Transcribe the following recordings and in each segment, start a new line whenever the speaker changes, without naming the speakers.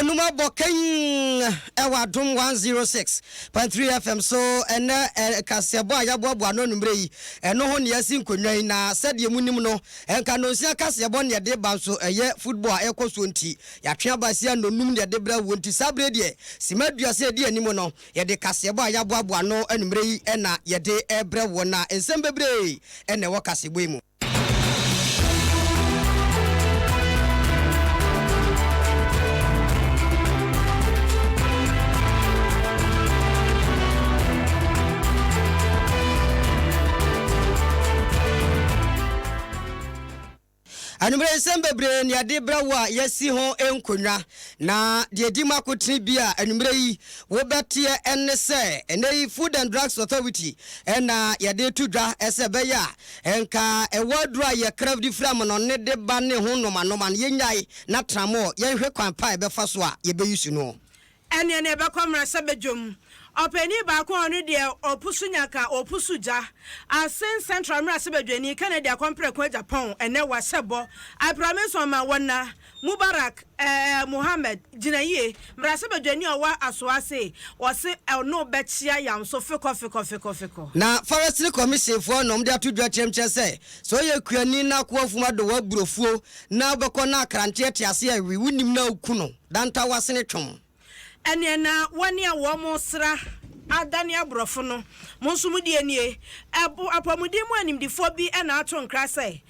Numa Boking Adom 106.3 FM so and Kasiebo Ayabo no numbre and no one yasin kunai na said ye munimno and canosia Kasiebo ya de banso eye football eko sunti ya twa basia no num de debra wonti sabre de simadua se de animono ye de Kasiebo Ayabo no anumre na ye de ebre wona ensem bebre ene wo Kasiebo mu Anumre sembebre ni ade brawa yesi ho enkonwa na de edima kotri bia anumre yi wo betie ense enei Food and Drugs Authority ena yade tudwa ese beya enka ewadura ye craft from no ne de ba ne ho noma ye nyai na tramo ye hwe kwan pa be fa so a ye beyusu no
ene ne be komra sebedwom openi ba ko onu de opusunyaka opusuja asen central mra sebedwani Canada compre ko Japan ene wasebo aprameso ma wona Mubarak Muhammad jinaye mra sebedwani owa asoase wose no bechia yam so feko
na forestry commission for no mde atudwa chemche se so ye kuani na ko afuma do wa burofuo na beko na kranche tiase awi wunim na okuno danta wasene twom
ene na wani a wo mo sra adani abrofo no monsumudi enie ebu apamudi mu animdifo bi na ato nkra se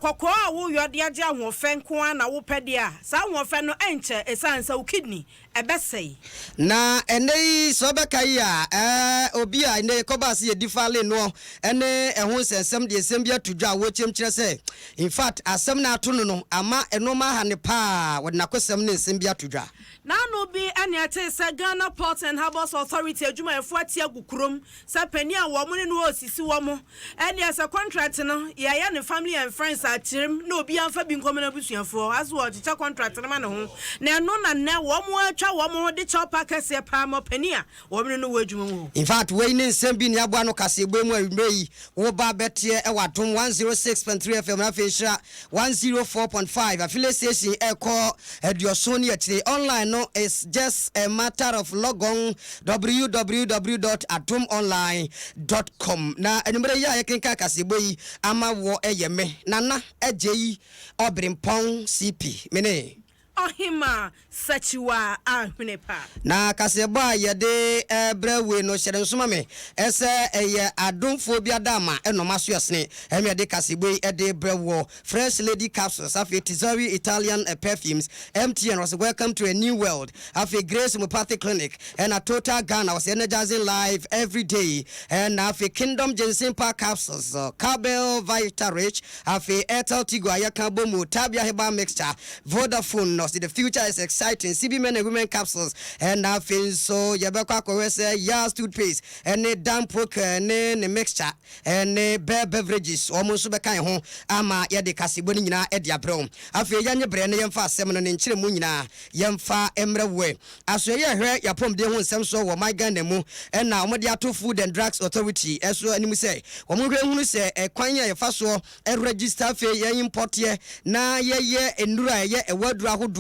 kokko a wo yode age ahofe nko na wo pede a sa ahofe no enche esansa wo kidney ebesei
na enei so bekai a obi a ne kobase ye difale no ene ehun sensem de esem bia tudwa wo chemkire se in fact asem na ato no ama enoma ha ne pa wona kosem ne esem bia tudwa
na no bi ane ate se Ghana Port and Harbours Authority adwuma efo atia gukurom sa pani a wo mo ne no osisi wo mo ane as a contract no ya ne family and friends atirem na obi anfa bi nkom na busuafo as wo chicha contract no ma ne ho na no na ne wo mo atwa wo mo de chopa kase pa mo pani a wo mo ne no adwuma ho
in fact we ne nsem bi ne aboa no Kasiebo mu awumreyi wo ba betie e wadom 106.3 FM na fehira 104.5 affiliate station e call edioso ne atire online no is just a matter of log on www.atomonline.com na enumere ya yekenka Kasiebo yi ama wo eyeme nana ejeyi obrimpon CP mene
ohima sachiwa ahwenepa
na Kasiebo yede brewe no hyere nsoma me ese eye adomfo bia dama enoma so yesne eme de Kasiebo ede brewo fresh lady capsules afi Tizori Italian perfumes MTN was welcome to a new world afi Grace Homeopathic Clinic and a Total Ghana was energizing life every day and afi Kingdom Ginseng Park capsules Cabell Vita Rich afi Airtel Tigo ayaka bomu Tabia Heba mixture Vodafone no the future is exciting CB men and women capsules and afi so yebekwa ko say yas toothpaste and damp poke ne mixture and beverages almost be kan ho ama ye de Kasiebo nyina e dia brom afi yanye bre ne yemfa asem no ne nkyere mu nyina yemfa emrewe aso ye hwe yapom de ho nsem so wo my Ghana mu na omo de ato Food and Drugs Authority eso animu say omo hwe hunu say kwan ye fa so register fe ye import ye na ye endura ye ewadura hodo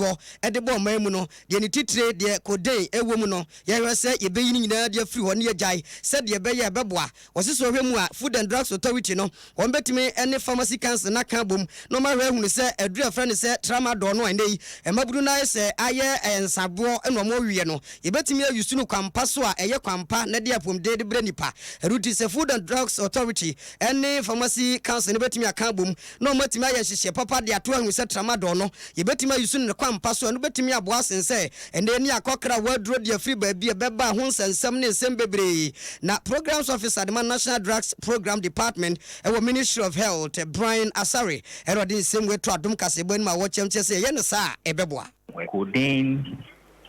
e de bo man mu no de ni titire de kodei ewo mu no ye hwe say ye beyi nyina de afiri ho ne ye jai say de be ye beboa wosiso hwe mu a Food and Drugs Authority no won betime ene pharmacy council na kan bom no ma hwe hunu say adura friend say tramadol no ene emaburu na say aye ensabo eno mo wie no ye betime ayusu no kwampa so a eye kwampa na de apom de bre nipa eruti say Food and Drugs Authority ene pharmacy council ne betime akan bom no matime aye hyehye papa de ato ahun say tramadol no ye betime ayusu no kwampa so no betime aboa sense ene ni akokra wadro de afri ba bia beba ho sensem ne nsem bebre na programs officer the National Drugs Program Department ewo Ministry of Health Brian Asare erodi same way to Adom Kasiebo ma wo chemche say ye no sa ebeboa
codeine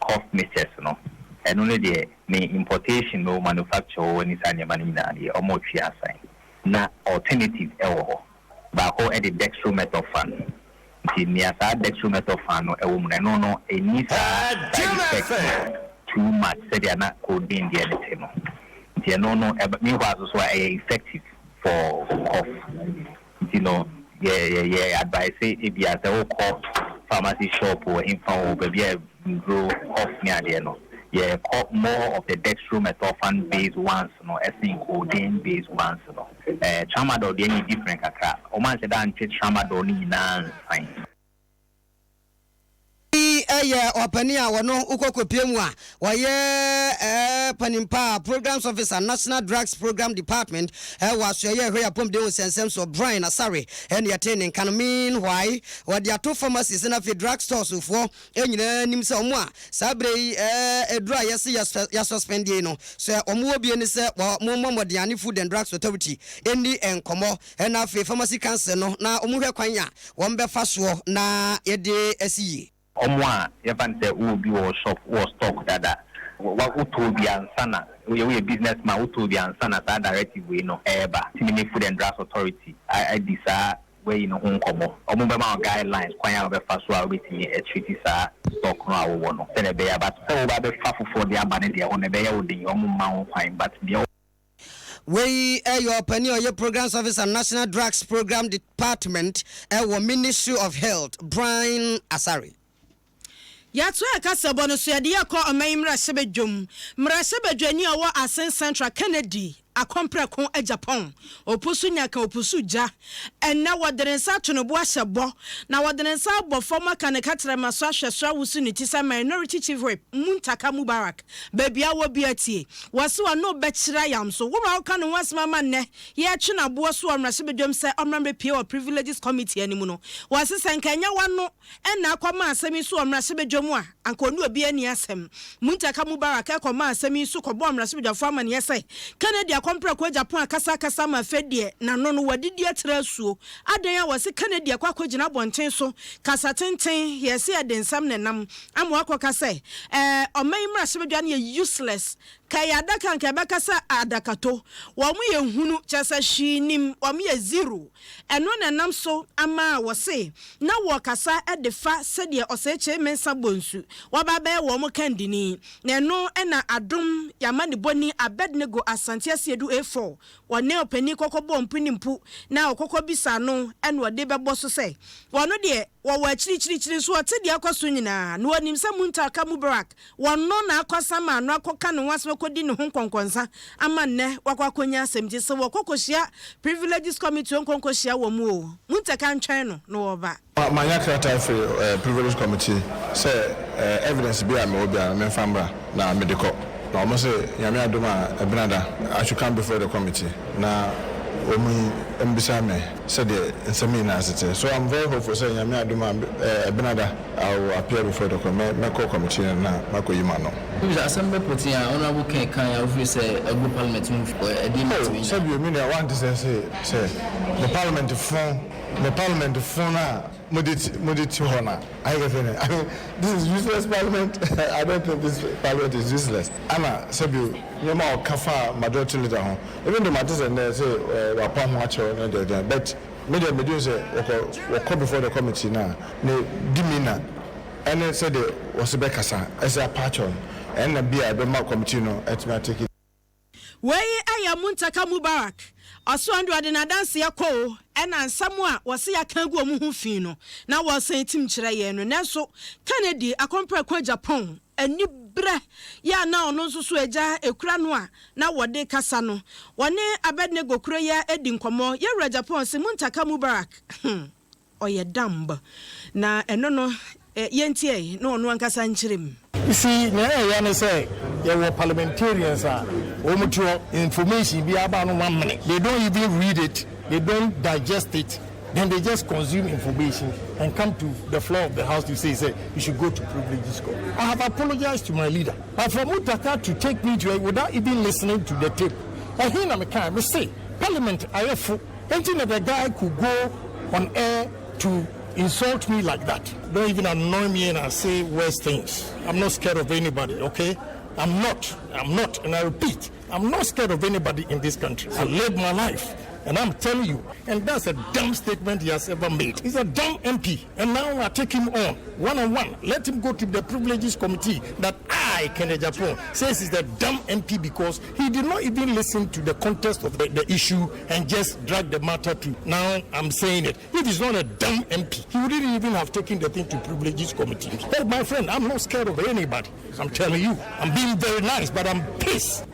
cough mixtures no and only the importation no manufacture when is any money na the omo twi assign na alternative ewo ba ko e the dextromethorphan the niasa dextromethorphan no ewo mu no enisa too much said na codeine the anything no the no meanwhile so effective for cough you know yeah advice say if you are the cough pharmacy shop or info baby grow off near there no. Yeah, more of the dextromethorphan based ones, no, codeine based ones, no. Tramadol any different kakra. O man said that tramadol ni na fine.
Opania wano uko piemwa waye panimpa programs officer National Drugs Program Department was ye here pom de sensem so Brian Asare and attending can mean why what their two pharmacies in a drug stores for enyina nim se omo a sabre edura yes ya suspend no so omo bi ni se mo de food and drugs authority eni enkomo and afi pharmacy council no na omo hwe kwan ya wo mbe fa so na ye de asiye
Omwa yefan say who be or shop or stock dada what to be ansana we a businessman who to be ansana that directive we no eba Timini Food and Drugs Authority I decide where you know komo omubema guidelines kwanya be fa so a wetimi e treaty sa stock no awo no say be but so ba be fa for the abane de on be ya odin omuma ho kwan but the
we your penny or your programs officer and National Drugs Program Department Ministry of Health Brian Asare
Yatu Kasiebo no so yade yakọ omayimra sebedwom mra sebedwani owo Asen Central Kennedy akompre kon Japan opusu nyaka opusu ja enna wodensa tonobo ahyebo na wodensa abofoma kan katra maso ahweswa wusu ni tisa minority chief whip Muntaka Mubarak babia wo biatie wase wano bekira yam so wo ma kan wasma manne ye twe na bo so omra sebedwom se omra pie o privileges committee animu no wase sankanya wano enna akoma asemi so omra sebedwom a ankonu obi ani asem Muntaka Mubarak akoma asemi so kobo omra sebedwafo amane yesai Kennedy kompra ko Japan akasa ma fedie na no wadidi atra suo adan ya wase Kennedy akwa gina bonten so kasa tenten yesi adensam nenam amwa akwa say omayimra sebedwa na useless kaya adaka nka bekasa adakato wo mu ye hunu chesa hwinim wo mu ye zero eno nenam so ama wose na wo kasa edefa sedie oseche mensa bonsu wo ba be wo mu kandini na eno na Adom yamani boni Abednego Asante Asiedu A4 wone opani kokobo mpinimpu na okoko bisa no eno wode bebo so say wono de wo wa chiri so ote de akoso nyina no anim se Muntaka Mubarak wono na akosa ma no akoka no wasme kodi ne ho konkonsa ama ne wakwakonya asemje se wokokohia privileges committee onkonkohia wo mu o Muntaka ntwen no wo ba
manya krata for privileges committee say evidence be am obi am memfambra na medical na almost Yami Adoma Benada I should come before the committee na omi mbisa me said the semina asete so I'm very hopeful say Yami Adoma Benada I will appear before the committee na mako yima no
because assembly putting honorable can of say a good parliament move
so you mean I want to say the parliament phone modit hona I mean this is useless parliament I don't think this parliament is useless ana sabu yema okafa majority leader ho even the matters and say wa pa ho acho na dey but media do say we before the committee na dimina and said was be kasa as a patron and na bia be ma committee no automatic
wey aya Muntaka Mubarak aso ando ade na dance yakọ ena nsamu a wose yakan gu omu hu fi no na wose tim kire ye no nanso Kennedy akompra kwa Japan ani bre ya na ono nso so eja ekura no a na wode kasa no wone Abednego kura ya edi nkomo ye wura Japan se Muntaka Mubarak oye damb na eno no yentie no ono ankasa nchirem.
You see, I say, there were parliamentarians information be about 1 minute. They don't even read it, they don't digest it, then they just consume information and come to the floor of the house to say you should go to privileges court. I have apologized to my leader, but for Muntaka to take me to it without even listening to the tape, I hear I say, Parliament, I have anything that the guy could go on air to insult me like that. Don't even annoy me and I say worse things. I'm not scared of anybody, okay? I'm not, and I repeat, I'm not scared of anybody in this country. I live my life. And I'm telling you, and that's a dumb statement he has ever made. He's a dumb MP. And now I take him on, one-on-one. Let him go to the privileges committee that I, Kennedy Japan, says he's a dumb MP because he did not even listen to the context of the issue and just drag the matter to. Now I'm saying it. If he's not a dumb MP, he wouldn't even have taken the thing to privileges committee. Hey, my friend, I'm not scared of anybody. I'm telling you, I'm being very nice, but I'm pissed.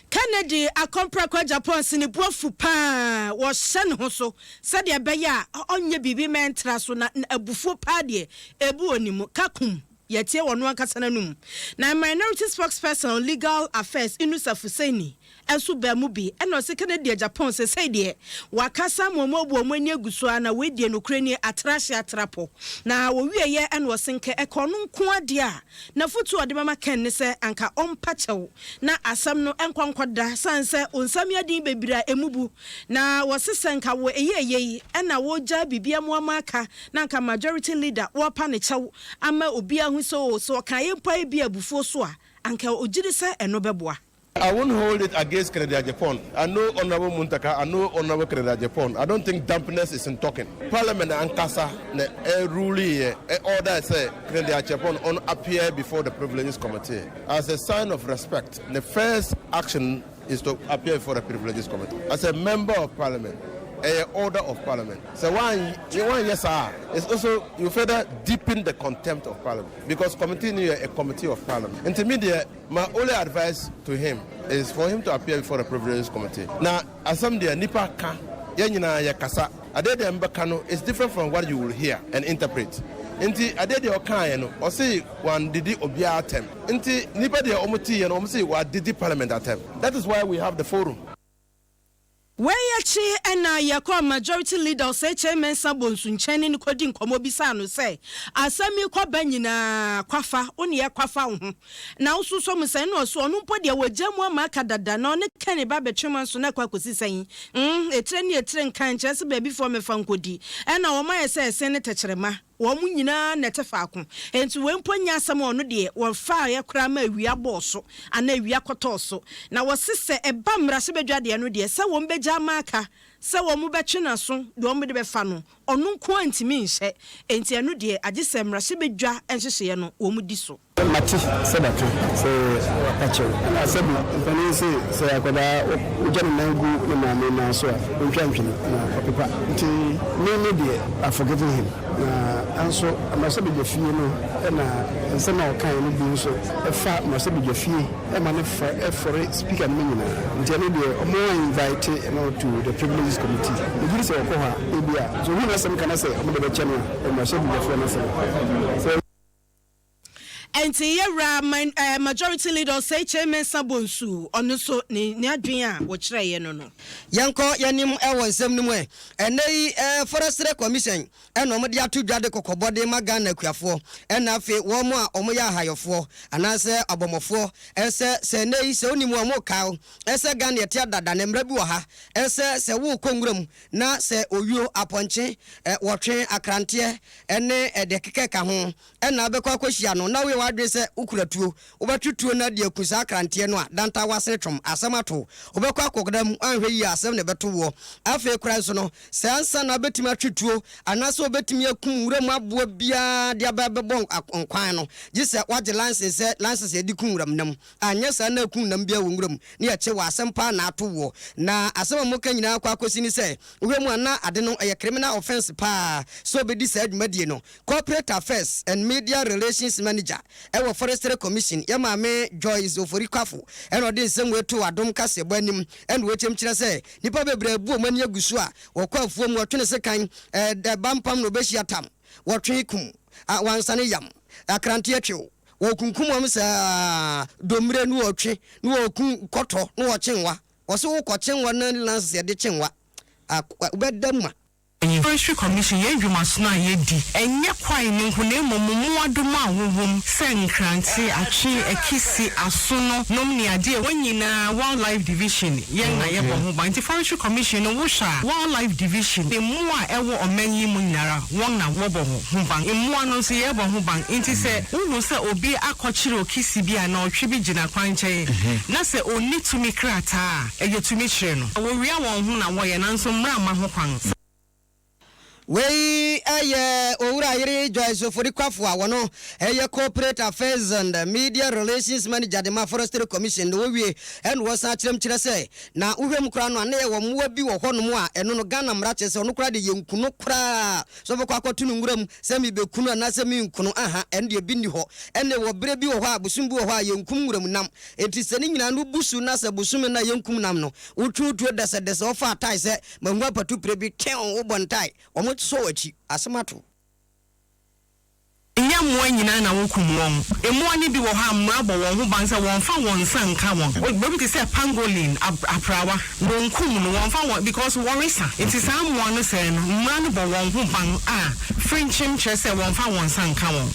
Kennedy akompra kwa Japan sinibuafu pa wo hye ne ho so said ya beya onye bibi mentra so na abufu pa de ebu onimu kakum yetie wono ankasa nanum na minority spokesperson on legal affairs Inusa Fuseni enso ba mu bi eno se Kennedy Japan se say de wakasa momobu omani aguso na wedie no krani atrashi atrapo na wo wieye eno senke ekono nko ade a na futu ode mama ken ne se anka ompa chew na asam no enkwankwada sanse onsam yadin bebira emubu na wosesenka wo eyeye ena wo ja bibia mo amaka na anka majority leader wo pa ne chew ama obi ahu so kan yempa bi abufuo so a anka ogiri se eno beboa.
I won't hold it against Kennedy Japan. I know Honorable Muntaka, I know Honorable Kennedy Japan. I don't think dampness is in talking. Parliament and Kasa, the ruling order say Kennedy Japan on appear before the Privileges Committee. As a sign of respect, the first action is to appear before the Privileges Committee. As a member of Parliament, a order of Parliament. So one yes sir. It's also you further deepen the contempt of Parliament because committee is a committee of Parliament. Intermediate, my only advice to him is for him to appear before the Privileges Committee. Now, as some there nipa ka yenyina ya kasa adede mbeka no is different from what you will hear and interpret. Inti adede okan no o say one didi obia atem. Inti nipa de omuti no o say wa didi Parliament atem. That is why we have the forum.
Weyachi ena yakwa majority leader say chairman Sabonsu ncheni ni kodi nkomo bisa no say asami kwa banyina kwafa oni ya kwafa ho na ususo msai no so onu mpo de wagyamu amaka dada na ne kane ba betwema so na kwa kosi sai etre nkan chese baby for me fankodi ena wo ma say senate kyerema wo mu nyina nete faako enti we mponya asam ono de wo fa ya kra ma awia boso ana awia kotoso na wo sese eba mra se bedwade no de se wo mbegya amaka se wo mu betwe na so de wo de befa no ono nko antimi nhye enti eno de agise mra se bedwa enhyehye no wo mu di so
Mati Sabatu, say Pacho, and I said, Panisi, say Akoda, Ujan Nangu, Namana, Naswa, Unchampion, Papa. Maybe I've forgiven him. And so I must be the few, and some of kind of being so. A fat must be the few, a man for it, speak and meaning. Generally, more invited to the Privileges Committee. The Greece of Koha, India. So, who has some kind of say, I'm going to be channel, and must be the friend.
And majority leader say chairman Sabonsu on so ni adwin a wo kire ye no no
yanko yanim ewo nsem ni mu enei forestry commission eno mo de atodwade kokobode magana kuafo ena afi wo mo a omo ya hayofo anase abomofo ese se nei se onimu omo kawo ese gana yete dada na mra bi wo ha ese se wo konguram na se oyuo aponche wotwe akrante ene de kekeka ho ena abekwa kwahia no na we wadwe se ukuratuo obatutuo na de akusa akrante no a danta wase twom asamato obekwa akogodam anhwe yi asem ne beto wo afi kura so no se ansa na betimi atwituo anase obetimi akum wuram aboa bia de ababebon ankwan no gise wage license edi kum wuram nam anya sa na akum nam bia wo wuram ne ya che wasem pa na ato wo na asem mo ka nyina akwa akosi ni se wuram ana ade no eye criminal offense pa so be di sa adwumadie no corporate affairs and media relations manager ewo forestry commission ya maame Joyce Oforikafo eno de nsem wetu Adom Kasiebo anim eno wechem kire se nipa bebre bu omani agusu a wokwa afuo mu otwene se kan de bampam no behia tam wotwe kum wansane yam akrante atwew wokunkum am sa domre nu otwe nu okun koto nu ochenwa wo se wo kochenwa na lanse de chenwa ubedamma
Forestry Commission ye dwumasona ye di enye kwai ne nkune momumu adoma wowom senkranti atwe ekisi asono nomni ade wanyina wildlife division ye na ye bo ho nti Forestry Commission no wosha wildlife division the mua ewo omanyi mu nyara won na wo bo ho ban emu no so ye bo ho ban nti se wo se obi akọchire okisi bia na otwe bi gina kwanche na se oni tumi krata eyetumi chire no wo wia won ho na wo ye nanso mra ma ho kwan
we owura yiri Joyce for the kwafo awono corporate affairs and media relations manager the Forestry Commission no we and was achirem kire say na uhwem kura no na ye wo mwa bi wo hono mu a eno no Ghana mra che se ono kura de yenkuno kura so be kwa kwatunu nguram se mi be kunu na se mi nkuno aha ende e bi ni ho ene wo bre bi wo ho a busum bi wo ho a yenkum nguram nam enti se ni nyina no busu na se busum na yenkum nam no ututu dese ofa atai se manwa patu prebi ken wo bontai omo so achi asemato
Yamwa nyina na wokum won emu ani bi wo ha mrabo won ho ban se won fa won sanka won obi ti say pangolin aprawa won kum no won fa won because worisa it is amwa no say no mra no bo won ho ban frenchim che say won fa won sanka won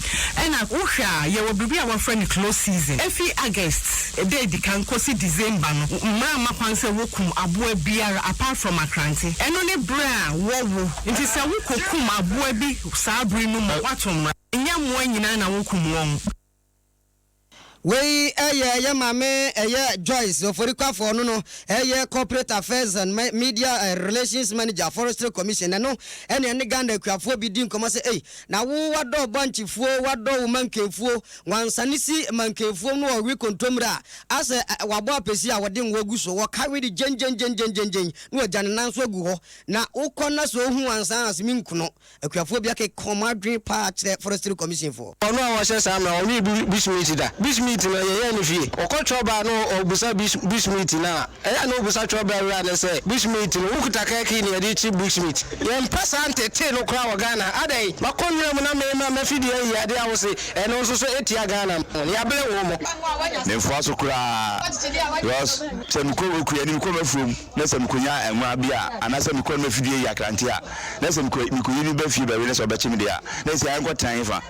ena wohwa ye wo bibi a wo friend close season efi August dey di kan kosi December no mra ma kwan say wokum aboa biara apart from akranti eno ne bra wo it is say wokum aboa bi saa bri no mo watom Nyamwa nyina na wokum won
we mame Joyce for the kwafo no no corporate affairs and media relations manager Forestry Commission no ene Ghana kwafo bi din komo say na wo wado banchifuo wado mankefuo wansanisi mankefuo no wi kontomra ase wabo apesi a wode nwogu so wo carry the jen no jane nanso gu ho na ukona so hu wansan asemi nkuno kwafo bi ake comadrin part Forestry Commission for
ono a wo hye na oni bismiti da bismiti na ye ni fie okochoba no obusa bismit na eya no obusa choba ra na say bismit no ukuta keke ni ade chi bismit ye mpasa ntete no kra wa Ghana adai makonwere mu na me mafidi ye ade awose eno nso so etia Ghana ya bele wo mo
ne mfaso kra yes semko oku ya ni ko mafum na semko nya enwa bia ana semko mafidi ye akrante a na semko miko yini ba fie ba we na so ba chimi dia na se an kwatan fa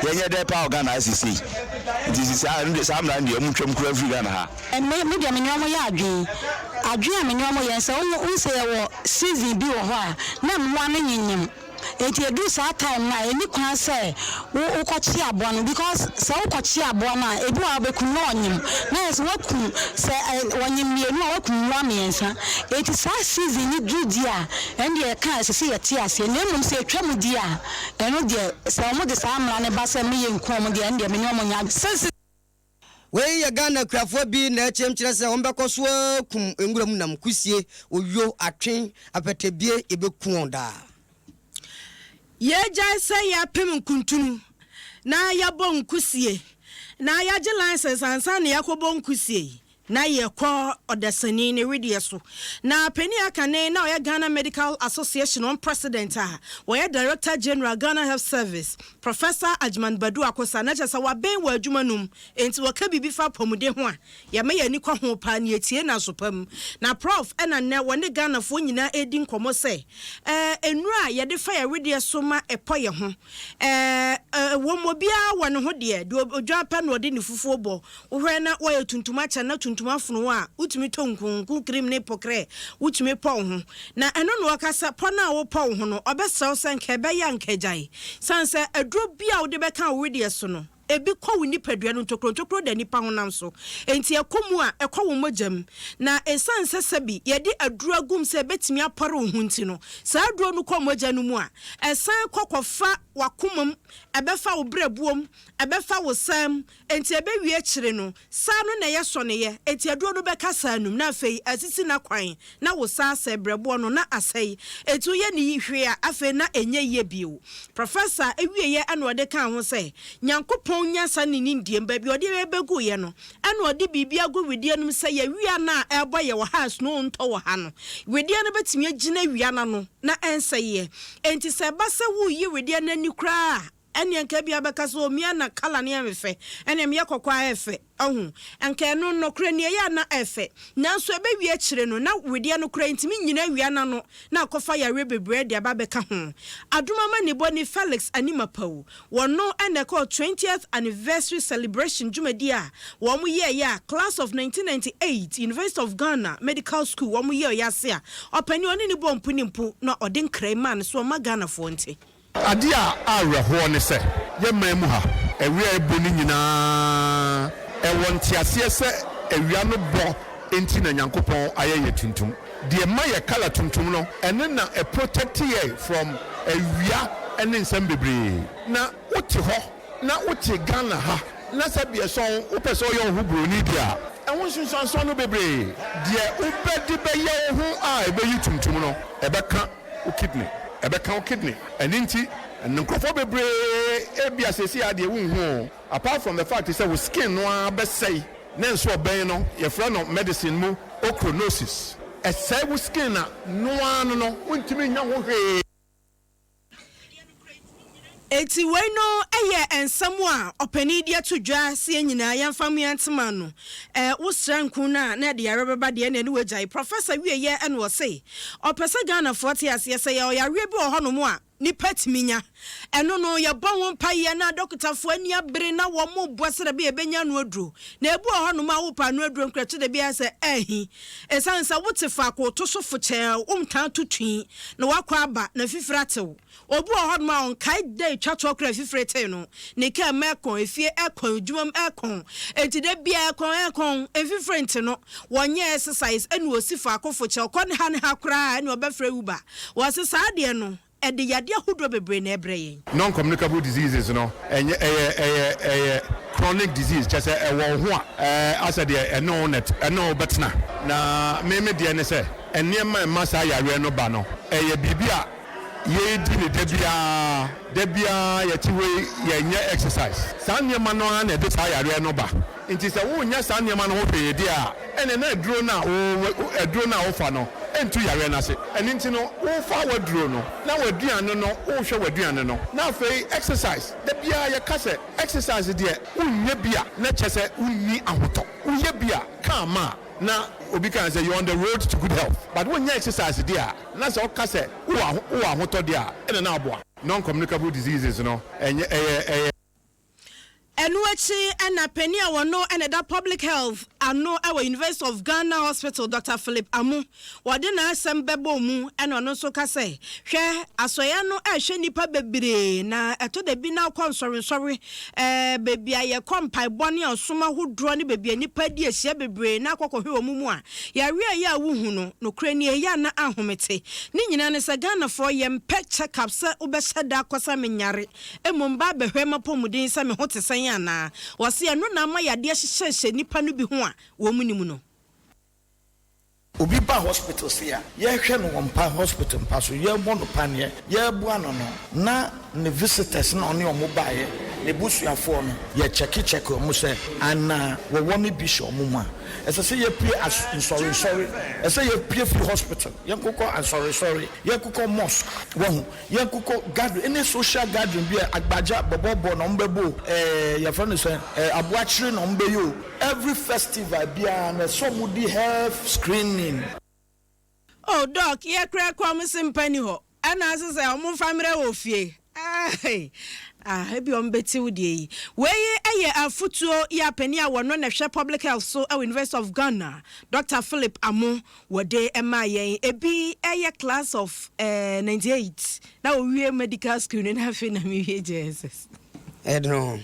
yenye de pa Ghana asisi this is some land you mutwam kura free Ghana ha
me dia menyomo ya adwen a menyomo ye se unse wo season bi wo ho a na mwa na nyinyim enti edu sa time na eni kwan se wo kochi abo no because se wo kochi abo na ebi wa be kun no onyim na se wo kun se wonyim mienu wo kun wa miensa enti sa season ni dudi a endi e kan se ye ti ase na emum se twam di a eno de se wo de sa amra ne ba se me ye nkom de endi me nyomo nya
we ya Ghana kwafo bi na chemchire se ombeko so kum enguram nam kusie oyo atwen apetebie ebeku onda
ye jai say ya pem kuntunu na ya bon kusie na ya je license ansa na ya ko bon kusie na ye ko odesani ne redie so na peni akane na ya Ghana Medical Association on president we director general Ghana Health Service Professor Ajman Badu Akosa na chesa wa ben wa adwumanum enti waka bibi fa pomude ho a ya me ya ni kwa ho pa ne etie na sopam na prof ena ne wone Ghana fo nyina edi nkomo se enura ye de fa ya redie so ma epo ye ho wo mo bia wone ho de odwa pa no de ni fufuo bo wo hwe na wo ya tuntuma cha na tumafuno a utumi tonkunku krim ne pokre utumi pon ho na eno no akasa pona wo pon ho no obesaw senke be ya nkejai sanse adro bia wo de be kan wo de so no ebi kwa wini pedua no tokro da nipa honam so enti ekomu a ekwa wo mogam na esanse sebi ye de adura gum se betimi apare wo hunti no sa aduro no kwa moja no mu a esan kokofa wakomam ebefa wo brebuom ebefa wo sam enti ebewie kire no sa no na ye so ne ye enti aduro no beka sa num na afei asisi na kwan na wo sa se brebuo no na asai etu ye ni hwe a afei na enye ye bio professor ewie ye ana ode kan ho se nyankopon nya sani ni ndiem ba bi ode begu ye no ana ode bibia go widie num se ye wia na ebo ye wo house no nto wo ha no widie no betimi agina wia na no na ense ye enti se ba se wo yi widie na ni kra ene nka bia beka so omia na kala ne amefe ene me kokwa efe ohu enka no no kra ne ya na efe nanso ebe wie kire no na wede no kra ntimi nyina wia na no na akofa ya rebebre de aba beka ho adoma ne boni Felix Animapau wono ene ko 20th anniversary celebration jumadi a wo mu ye ya class of 1998 University of Ghana Medical School wo mu ye ya se a opani oni ni bompu ni mpu na odin krema ne so ma Ghana fo nti
ade a awerɛhoɔ ne sɛ yɛma mu ha awia ebu ni nyinaa ɛwɔ ntiaseɛ sɛ awia no bɔ enti na Nyankopɔn ayɛ yɛ tuntum deɛ ma yɛ kala tuntum no ɛne na protect yɛ from awia ɛne nsɛm bebree na wote hɔ na wote Ghana ha na sɛ bia sɔn wopɛ sɛ ɔyɛ wo buroni dia ɛho nsunsuanso no bebree deɛ wobɛde bɛyɛ wo ho a ɛbɛyi tuntum no ɛbɛka wo kidney and inti and nkrofo bebre ebia sesi ade wonhu apart from the fact say we skin no abesai na nso oben no ye fra no medicine mu ochronosis esai we skin na no anu no wontimi nya ho hwe
eti we no eye ensam a opani dia to dwa se nyina yamfam yantema no wo sranku na de yarebeba de na ne wagyae professor wieye ene wo say opesa Ghana 40 ase say ya yare bi ho no mo a ni patiminya eno no ye bon won paye na dokitafo ani abere na wo mo boase de be ebenya no aduro na ebu ho no ma wo pa no aduro nkrache de bia se ehi esansa wotefa ko to so fo che umtan tutui na wakwa aba na fifratew obu ho no ma on kai de twatwo kra fifrete no ne ka mekon efie ekon dwumam ekon enti de bia ekon efifrente no wonye exercise enu osifa akofo che kon ha ne ha kra enu obefra uba wo se sa de no ede yade ahodo bebre na ebreye
non communicable diseases no chronic disease just ɛwɔ ho a asa de ɛno betna na meme de ne sɛ enema masa yare no ba no bibia ye di ne debia yetiwe yenye exercise san nyema no na de sa yare no ba nti sɛ wo nya san nyema no ho hwe de a ene na aduro na wo fa no entu yare na se eni nti no wo fa waduro no na waduane no wo hwe waduane no na afei exercise debia ye ka sɛ exercise de unye bia na kyese unni ahotɔ unye bia ka ma na obi kan say you're on the road to good health but when you exercise there na say o ka say wo ahotɔ there ene na aboa non communicable diseases no
Enuachi and Penia wano and that public health ano our University of Ghana Hospital Dr. Philip Amu wadena sembebo mu and ono so ka say hwe asoya no ehwe nipa bebre na eto de bi na kon sorry baby aye kompai bone osoma hodro ne baby nipa di ehia bebre na akokɔhwe omumu a yare aye a wuhu no kra ni eya na ahomete ni nyina ne se Ghana for yempe check up se obɛhyɛ da akosa menyare emomba behwe mapomudin se me hote sen na wase eno na ma yade hyehyɛ nipa no bi ho a wo munimu no
obi ba hospital sia ye hwɛ no wompa hospital mpa so ye bɔ no paneɛ ye bu ano no na ne visitors na ɔne ɔmo bae ne busuafo no ye check ɔmo sɛ ana wo wɔne bi hye ɔmo mu a ɛsɛ sɛ ye pie sorry ɛsɛ ye pie free hospital ye kokɔ sorry ye kokɔ mosque wo ye kokɔ gathering any social gathering bi agbaja bobo na mbebo ye friend sɛ aboachire na mbeyo every festival bia na somudi health screening.
Oh doc ye kra kwam simpani ho ana asese omo famre wo fie ebi ombeti wudi we eye afutuo ya pani a wono na hwe public health so at University of Ghana Dr. Philip Amu wode emayen ebi eye class of 98 na owie medical school na afi na mi Jesus
no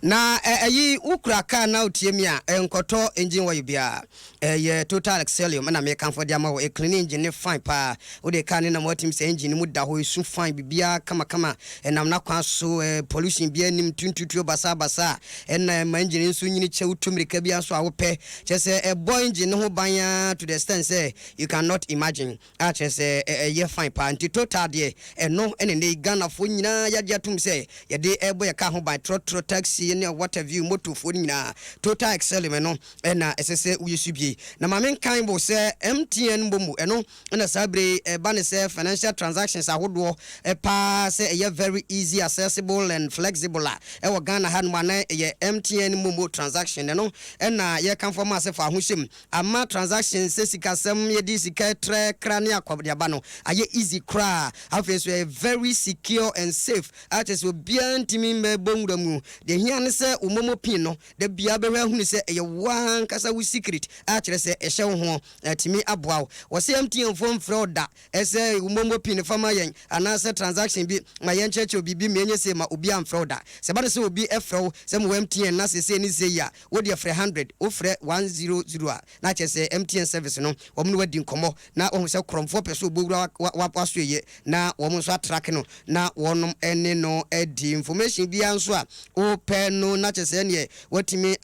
na ayi ukura ka na otiemi a enkoto engine wa bia ye total excellium na me kan for dia ma wo clean engine fine pa wo de ka ne na mo tim se engine mu da ho su fine bibia kama enam na kwa so pollution bia nim tuntutuo basa en ma engine nso nyini chew tumirika bia so awope chese boy engine ho banya to the extent say you cannot imagine a chese ye fine pa anti total de eno ene ne Ghana fo nyina ya dia tum say ye de ebo ye ka ho ban trot taxi ne what have you motor phone na total excel me no na esese uyesubie na mamen kan bo se MTN bomu eno na sabre ba ne se financial transactions ahodo pa se very easy, accessible and flexible e Ghana ha no na MTN momo transaction eno na ye kan for myself ahohyem ama transaction se sikasem ye di sika tre krane akwabde ba no aye easy kra afi so very secure and safe at is obi antimi mebonwura mu de hia ne se umomo pin no de bia be hunu se ye wan kasa wu secret a kire se ehye wo ho timi aboa wo se MTN phone fraud da ese umomo pin fama yen ana se transaction bi ma yen cheche obi bi menye se ma obi am fraud da se ba se obi efro se mo MTN na se ni se ya wo de frɛ 100 wo frɛ 100 a na kire se MTN service no wo no wadi nkomo na wo se kromfo pɛ so obowura wa so ye na wo mo so track no na wonom ene no edi information bia nso a o pɛ no na kire se ne watimi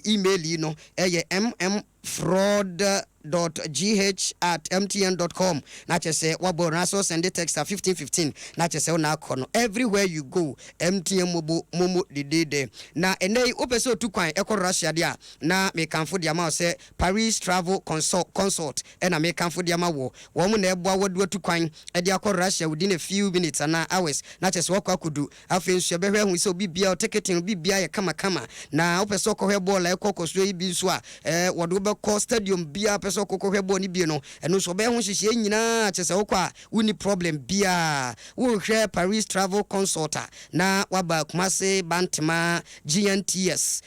email no eye fraud.gh@mtn.com na chese wabo na so send the text at 1515 na chese na kono everywhere you go MTN momo dede na enei opeso otukwan ekọ Russia dia na me kanfo dia ma se Paris travel consult na me kanfo dia ma wo mo na ebo awadu otukwan e dia akọ Russia within a few minutes na hours na chese wakọ akudu afen so behwe hu se obi bia ticketing obi bia ye kama na opeso okọ hwe ball ekọ koso ibi so a wodo be cost stadium bia peso kokko hwebo ni bie no eno so be ho hihye nyina chese wo kwa uni problem bia wo hwe Paris travel consulta na waba Kumase Bantama GNTS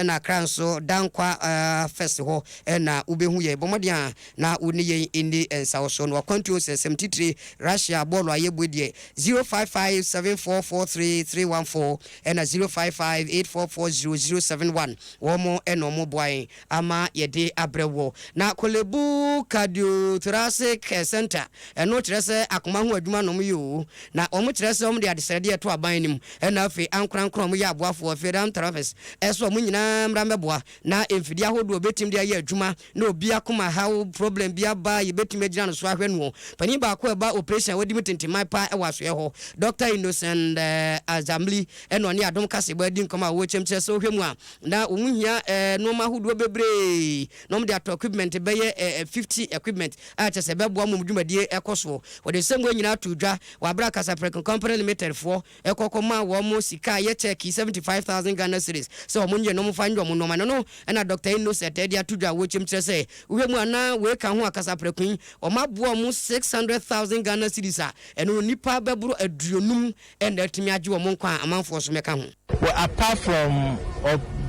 na kranso dankwa first ho na ubehu ye bomodia na uni ye indi ensawo no kwantu 73 Russia bolo ayebodie 0557443314 na 0558440071 womo eno boy ama yede abrewo na kolebu cardiothoracic center eno kyerese akoma ho adwuma no yo na omo kyerese omo de adesede eto aban nim na afi ankrankron mo ya aboafo fedam travis eso omo nyina mra meboa na emfidi ahodo obetim de aye adwuma na obi akoma how problem bia ba yebetim agina no so ahwe no pani ba ko eba operation wadi mitintimai pa ewaso ye ho Dr. Innocent Azamli eno ne Adom Kasiebo adi nkoma wo chemkyerese ohwemu a na omuhia no ma hodo bebre no de ato equipment be 50 equipment a chese bebo amum dwumadie ekoso wo de semgo nyina to dwa wa bra Kasapre company limited for ekokoma wo mo sika ye check 75,000 Ghana cedis so mo nye no mo fa ndwo mo no ma no na Dr. Innocent edi atudwa wo chemkyerese uhwemu ana we ka ho Kasapre kun o mabo mo 600,000 Ghana cedis a eno nipa bebro aduonum and etimi age wo mo nkwa amanfo so meka ho.
Well, apart from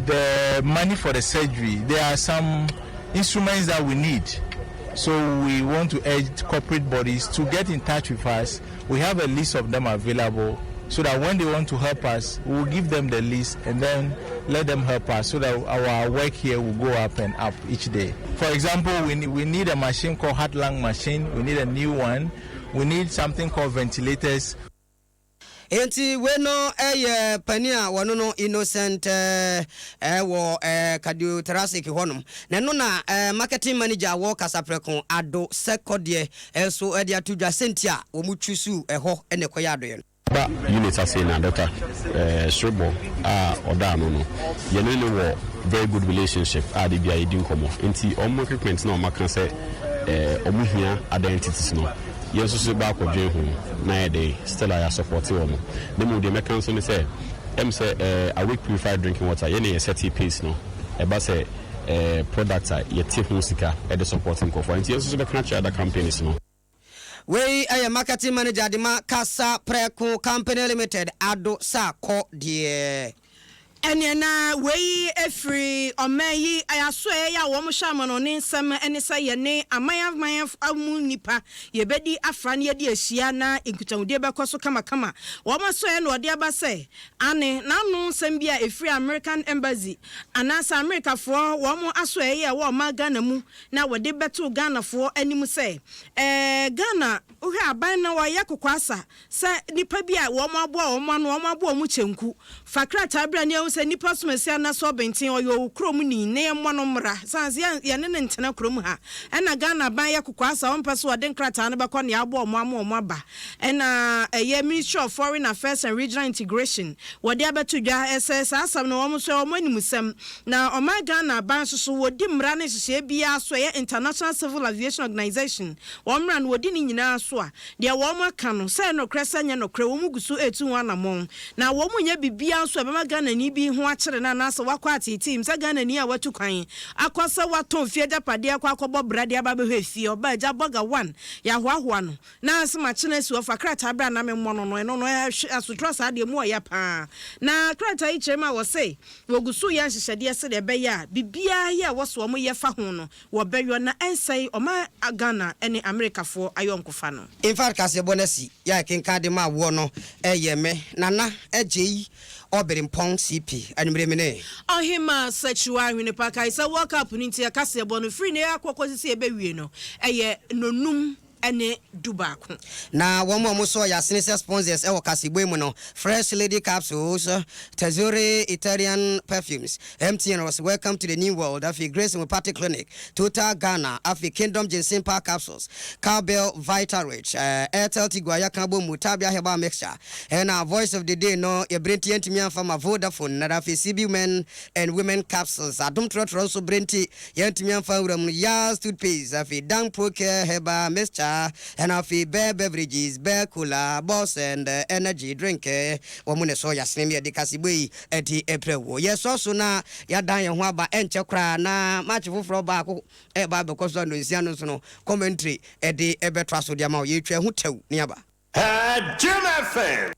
the money for the surgery, there are some instruments that we need. So we want to urge corporate bodies to get in touch with us. We have a list of them available so that when they want to help us, we'll give them the list and then let them help us so that our work here will go up and up each day. For example, we need a machine called heart lung machine. We need a new one. We need something called ventilators.
Enti weno pania wono no Innocent wo cardiothoracic honum na no na marketing manager wo Kasapre kon ado secondie so e dia tudwa sentia wo mutwisu ho ene koya ado ye
ba unit ase na doctor Shrebo oda no ye no wo very good relationship a de bia yedi nkomo enti omo equipment na o maka say omo hia identities no yes so ba ko dwe hu na ye dey still I support you mo dem dey make so ni say say a week purified drinking water ye na set piece no e ba say product ye ti hu sika e dey supporting ko for enti yes so be can other companies no
we marketing manager de ma Kasapre company limited ado sa ko de
Eniana we efri omeyi ayaso ya wo mo hwa no ne nsem ene sa ye ne amaya amu nipa ye bedi afra ne ye de ahia na enkutawde be koso kama wo mo so ye no de aba se ane na no nsem bia efri American embassy anasa America fo wo mo aso ye wo ma Ghana mu na wo de beto Ghana fo anim se Ghana uhwe aban na wo yakokwasa se nipa bia wo mo abo wo mo no wo mo abo mu chenku fakra tabra ne say nipa somesia na so bentin oyo krom ni ne mo no mra sans ya ne ntena krom ha na Ghana ban ya kokwasa on person ode nkrata ne bekọ ne abo omo aba na eye Ministry of Foreign Affairs and Regional Integration wode abeto dwa SS asam no omo so omo animusem na oma Ghana ban so wodi mra ne hye bia so ye International Civil Aviation Organization womra no wodi ni nyina so a de womo aka no say no kresa nya no kre womu gusu etu wanamon na womu nya bibia so be ma Ghana ni bi ho akere na na so wakọ atiti msa Ghana ni a watu kwan akwasa waton fie japade akọ brade aba be hwefie oba ja boga 1 ya hoahoa no na asema chene si ofa krata bra na memmo no asotro sa de mu oya pa na krata i chema wo say wogusu ya hyehyede se de be ya bibia ya wo so mo ye fa ho no wo beyo na ensai oma Ghana ene America fo ayonkofa no
in fact Kasiebo nasi ya kenka de ma wo no eyeme nana ejeyi Oberimpong CP animremene
ohima sexual hwene paka isa work up ninti ya Kasiebo no free ne akokosisi ebe wie no eye nonum ene dubako
na womo so ya senior sponsors e Kasiebo mu no Fresh Lady Capsules, Tesori Italian Perfumes, MTN was welcome to the new world of Grace and Party Clinic, Total Ghana, of Kingdom Ginseng Park Capsules, Cowbell Vital Rich, Airtel Tiguaya Kabo Mutabia Heba Mixture, and our voice of the day no your Brenty Antimian from a Vodafone, Nadafi CB men and women capsules, Adom Trot also Brenty Yantimian from Yas toothpaste, of Dang Pro Care Heba Mixture, and of bear beverages, bear cooler, boss and energy drink, Womune soya snemia de Kasiebo eti April. Yes, also na ya dan ye ho aba enche kra na match foforo ba ko e ba be koso no nsiano so no commentary e de e betra so dia ma ye twa ho tew ne aba.
Jim FM.